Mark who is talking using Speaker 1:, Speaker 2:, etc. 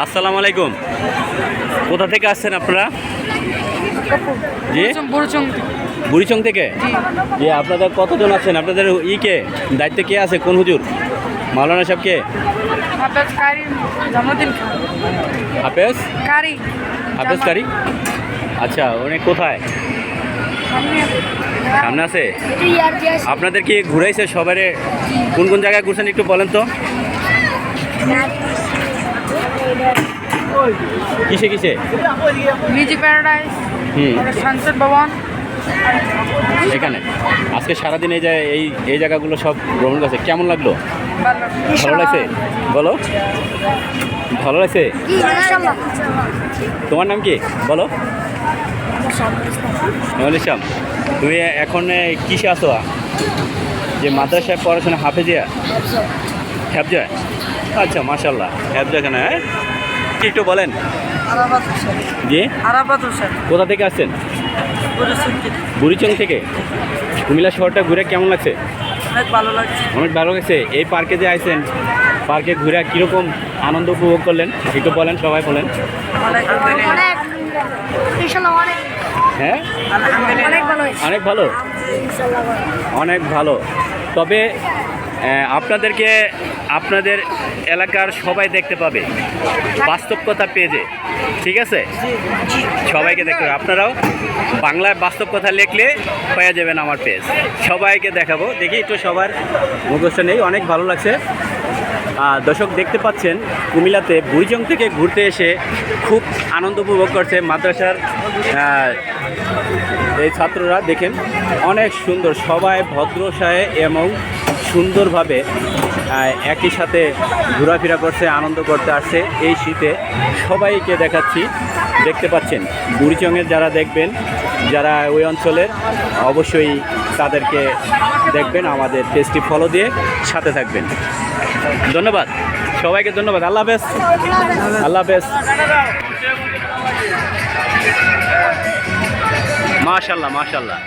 Speaker 1: আসসালামু আলাইকুম। কোথা থেকে আসছেন আপনারা? জি, বুড়িচং থেকে। জি, আপনাদের কতজন আছেন? আপনাদের কে দায়িত্বে কে আছে? কোন হুজুর? মাওলানা সাহেব কে? হাফেজ কারি। আচ্ছা, উনি কোথায়? সামনে আছে। আপনাদের কি ঘুরাইছে সবারে? কোন কোন জায়গায় ঘুরছেন একটু বলেন তো। কিসে কিসে?
Speaker 2: মিউজিক প্যারাডাইস, সানসেট ভবন।
Speaker 1: এখানে আজকে সারাদিন এই যে এই জায়গাগুলো সব ভ্রমণ করছে, কেমন লাগলো? ভালো লাগছে? বলো, ভালো লাগছে? তোমার নাম কি বলো? নজরুল ইসলাম। তুমি এখন কিসে আসো? যে মাদ্রাসায় পড়াশোনা হাফেজিয়া? হ্যাবজা। আচ্ছা, মাশাল্লাহ, হ্যাবজা কেন? হ্যাঁ, কি একটু বলেন। জি, কোথা থেকে আসছেন? বুড়িচং থেকে। কুমিল্লা শহরটা ঘুরে কেমন লাগছে?
Speaker 2: অনেক ভালো লাগছে।
Speaker 1: অনেক ভালো লাগছে। এই পার্কে যে আইছেন, পার্কে ঘুরে কীরকম আনন্দ উপভোগ করলেন একটু বলেন, সবাই বলেন। হ্যাঁ, অনেক ভালো, অনেক ভালো। তবে আপনাদেরকে আপনাদের এলাকার সবাই দেখতে পাবে বাস্তব কথা পেজে, ঠিক আছে? সবাইকে দেখতে পাবে। আপনারাও বাংলায় বাস্তব কথা লিখলে পেয়ে যাবেন আমার পেজ। সবাইকে দেখাবো, দেখি একটু সবার মুখস্থ নেই। অনেক ভালো লাগছে। দর্শক দেখতে পাচ্ছেন কুমিল্লাতে বুড়িচং থেকে ঘুরতে এসে খুব আনন্দ উপভোগ করছে মাদ্রাসার এই ছাত্ররা। দেখেন অনেক সুন্দর, সবাই ভদ্রসায়ে এবং সুন্দরভাবে একই সাথে ঘোরাফেরা করছে, আনন্দ করতে আসছে এই শীতে। সবাইকে দেখাচ্ছি, দেখতে পাচ্ছেন বুড়িচংয়ের যারা দেখবেন, যারা ওই অঞ্চলের, অবশ্যই তাদেরকে দেখবেন। আমাদের পেজটি ফলো দিয়ে সাথে থাকবেন। ধন্যবাদ সবাইকে, ধন্যবাদ। আল্লাহ হাফেজ, আল্লাহ হাফেজ। মাশাল্লাহ, মাশাল্লাহ।